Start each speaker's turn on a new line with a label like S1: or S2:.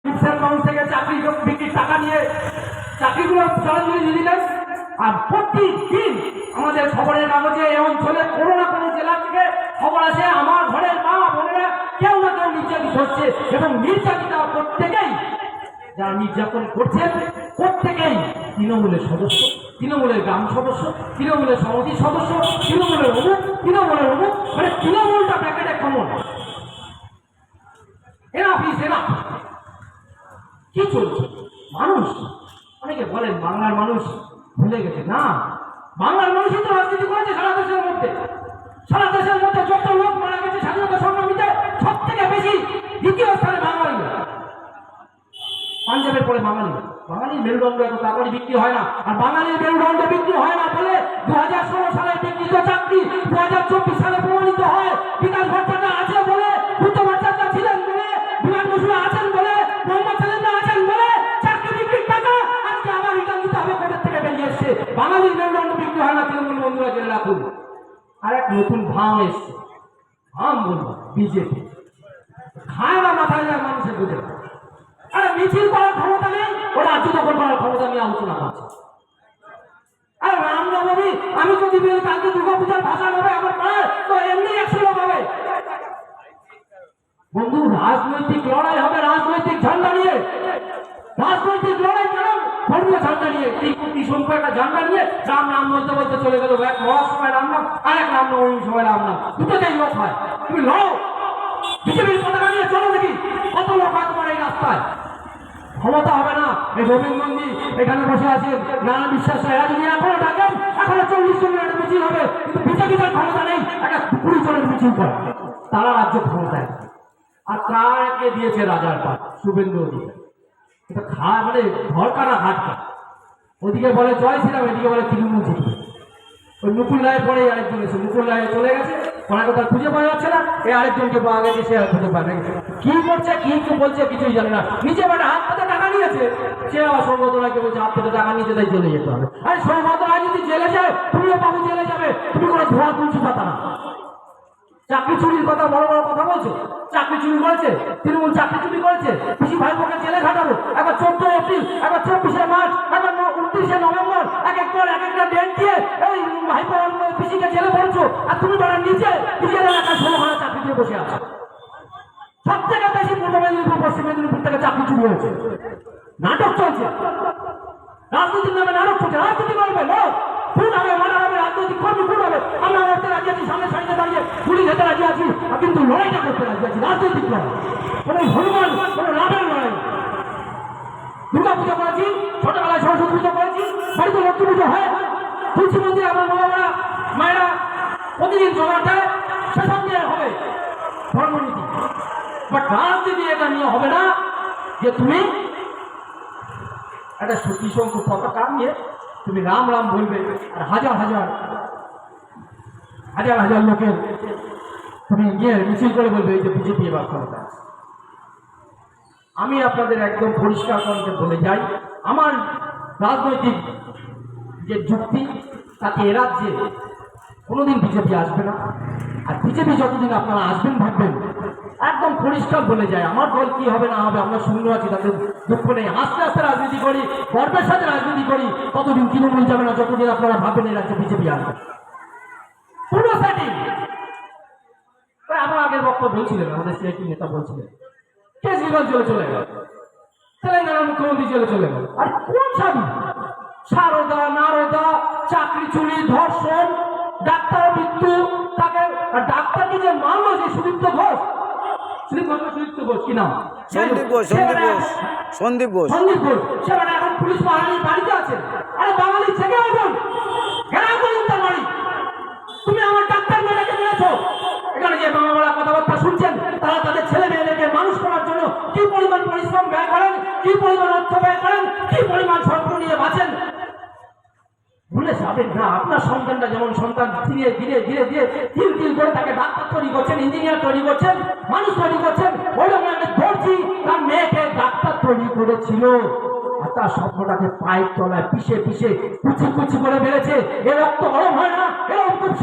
S1: মানুষ থেকে চাকরি বিক্রির টাকা নিয়ে চাকরিগুলো জলাঞ্জলি দিয়ে দিলেন। আর প্রতিদিন আমাদের খবরের কাগজে এই অঞ্চলে কোনো না কোনো জেলা থেকে খবর আছে আমার ঘরের মা বোনেরা কেউ না কেউ নির্যাতিত হচ্ছে, এবং নির্যাতিত প্রত্যেকেই যারা নির্যাতন করছেন প্রত্যেকেই তৃণমূলের সদস্য, তৃণমূলের গ্রাম সদস্য, তৃণমূলের সমিতির সদস্য, তৃণমূলের অমুক, মানে তৃণমূলটা প্যাকেটে কমন। কি চলছে? মানুষ অনেকে বলেন বাংলার মানুষ ভুলে গেছে। না, বাংলার মানুষই তো রাজনীতি করেছে সারা দেশের মধ্যে। সারা দেশের মধ্যে যত লোক মারা গেছে স্বাধীনতা সংগ্রামীতে সব থেকে বেশি দ্বিতীয় স্থানে বাঙালি। পাঞ্জাবের পরে বাঙালি। বাঙালির মেরুদণ্ড এত তাড়াতাড়ি বিক্রি হয় না। আর বাঙালির মেরুদণ্ড বিক্রি হয় না বলে 2016 সালে বিকৃত চাকরি 2024 সালে প্রমাণিত হয়। বিকাশ ভট্টাচার্য আছে বলে, বুদ্ধ ভট্টাচার্য ছিলেন বলে, বিমান বসু আছেন বলে, মোহাম্মদ সেলিম আছেন বলে চাকরি বিক্রির টাকা আজকে আবার রিটার্ন দিতে হবে, কোর্টের থেকে বেরিয়ে এসছে। বাঙালির মেরুদণ্ড বিক্রি হয় না। তৃণমূল বন্ধুরা জেনে রাখুন, আর এক নতুন ভাম এসছে। ভাম বলবো বিজেপি খায় না, মাথায় যায় মানুষের বুঝে। আরে মিছিল করার ক্ষমতা নেই, ওরা রাজ্য দখল করার ক্ষমতা নিয়ে আলোচনা করছে। আরে রামনবমী আমি যদি বলি কালকে দুর্গাপূজার ভাষা হবে আমার পাড়ায়, তো এমনি 100 লোক হবে। বন্ধু, রাজনৈতিক লড়াই হবে রাজনৈতিক ঝান্ডা নিয়ে। রাজনৈতিক লড়াই কেন? ধর্মীয় ঝান্ডা নিয়ে। এই সংখ্যা একটা ঝান্ডা নিয়ে রাম নাম বলতে বলতে চলে গেল। এক মহার সময় রাম নাম, আর এক রাম নবমীর সময় রাম নাম, দুটোতেই লোক হয়। তুমি লড়ো, বিজেপির পতাকা নিয়ে চলো দেখি কত লোক হয় তোমার এই রাস্তায়। ক্ষমতা হবে না। এই গোবিন্দ নন্দী এখানে বসে আছে, নানা বিশ্বাস, এরা যদি এখনো ডাকেন এখনো 40 জনের একটা মিছিল হবে, কিন্তু বিজেপির ক্ষমতা নেই, একটা 20 জনের মিছিল করে তারা রাজ্য ক্ষমতায়। আর কাকে দিয়েছে রাজার পাট? শুভেন্দু অধিকারী। এটা খায় মানে ঘর কাটা হাটকা। ওদিকে বলে জয় শ্রীরাম, এদিকে বলে তৃণমূল জিতবে। ওই মুকুল রায়ের পরেই আরেকজন এসে, মুকুল রায় চলে গেছে, ওনাকে তার খুঁজে পাওয়া যাচ্ছে না। এই আরেকজনকে পাওয়া গেছে, সে আর খুঁজে পায় না। কি করছে কি বলছে কিছুই জানে না। নিচে মানে হাত পাতে টাকা নিয়েছে, সে আবার সৌগত রায়কে বলছে হাত পাতে টাকা নিয়েছে তাই জেলে যেতে হবে। আরে সৌগত রায় যদি জেলে যায় তুমিও বাবু জেলে যাবে, তুমি কোনো ধোয়া তুলছি পাতা না। চাকরি চুরির কথা বড় বড় কথা বলছে। চাকরি চুরি করেছে তৃণমূল, চাকরি চুরি করেছে। পিসি ভাইপোকে জেলে খাটাবো। একবার 14 এপ্রিল, একবার 24শে মার্চ, একবার 29শে নভেম্বর, এক একটা ডেট দিয়ে এই ভাইপো পিসিকে জেলে পড়ছো। আর তুমি বলেন নিচে নিজের এলাকায় 16 ঘন্টা চাকরি দিয়ে বসে আছো। সব থেকে বেশি পূর্ব মেদিনীপুর, পশ্চিম মেদিনীপুর থেকে চাকরি চুরি হয়েছে। নাটক চলছে, রাজনীতির নামে নাটক চলছে। রাজনীতি করবে লোক খুন হবে, মারা হবে, রাজনৈতিক কর্মী খুন হবে। আমরা লড়তে রাজি আছি, সামনে সারিতে দাঁড়িয়ে পুলিশ যেতে রাজি আছি, কিন্তু লড়াইটা করতে রাজি আছি। রাজনৈতিক লড়াই, কোনো হনুমান, কোনো রামের লড়াই। দুর্গা পুজো করেছি, ছোটবেলায় সরস্বতী পুজো করেছি, বাড়িতে লক্ষ্মী পুজো হয়, তুলসী মন্দিরে আমার বাবারা মায়েরা প্রতিদিন জোগাড় দেয়, সেসব নিয়ে হবে ধর্মনীতি। বাট রাজনীতি এটা নিয়ে হবে না যে তুমি একটা সতী শঙ্কু পতাকা নিয়ে তুমি রাম রাম বলবে, আর হাজার হাজার হাজার হাজার লোকের তুমি গিয়ে মিছিল করে বলবে এই যে বিজেপি এবার ক্ষমতা আছে। আমি আপনাদের একদম পরিষ্কার করতে বলে যাই, আমার রাজনৈতিক যে যুক্তি তাতে এ রাজ্যে কোনোদিন বিজেপি আসবে না। আর বিজেপি যতদিন আপনারা আসবেন ভাববেন, একদম পরিষ্কার বলে যায় আমার দল কি হবে না হবে আমরা শূন্য আছি, তাদের দুঃখ নেই। আস্তে আস্তে রাজনীতি করি, গর্বের সাথে রাজনীতি করি, ততদিন তৃণমূল যাবে না যতদিন আপনারা ভাববেন এই রাজ্যে বিজেপি আসবে। পুরো সেটিং। আমার আগের বক্তব্য বলছিলেন, আমাদের সিআইপি নেতা বলছিলেন কেজরিওয়াল জেলে চলে গেল, তেলেঙ্গানার মুখ্যমন্ত্রী জেলে চলে গেল। আর কোন স্বামী? সারদা, নারদা, চাকরি চুরি, ধর্ষণ, ডাক্তার মৃত্যু, তাকে ডাক্তারকে যে মারলো যে সুদীপ্ত ঘোষ, সুদীপ্ত ঘোষ কি নাম?
S2: সন্দীপ ঘোষ।
S1: সে এখন পুলিশ বাড়িতে আছে। আরে বাঙালি থেকে ওজন ঘেরাও করুন তার বাড়ি। তুমি আমার ডাক্তার মেয়েকে মেরেছো। এখানে যে বাবা মারা কথাবার্তা শুনছেন, তারা তাদের ছেলে মেয়েদেরকে মানুষ করার জন্য কি পরিমাণ পরিশ্রম ব্যয় করেন, কি পরিমাণ অর্থ ব্যয় করেন, কি পরিমাণ স্বপ্ন নিয়ে বাঁচেন, ভুলে যাবেন না। আপনার সন্তানটা যেমন সন্তান ধীরে ধীরে ধীরে ধীরে তিল তিল করে তাকে ডাক্তার তৈরি করছেন, ইঞ্জিনিয়ার তৈরি করছেন, মানুষ তৈরি করছেন, ওইরকম একটা দর্জি তার মেয়েকে ডাক্তার তৈরি করেছিল। আর তার স্বপ্নটাকে পায়ের তলায় পিষে পিষে কুচি কুচি করে বেড়েছে। এ রক্ত গরম হয় না, এরকম খুব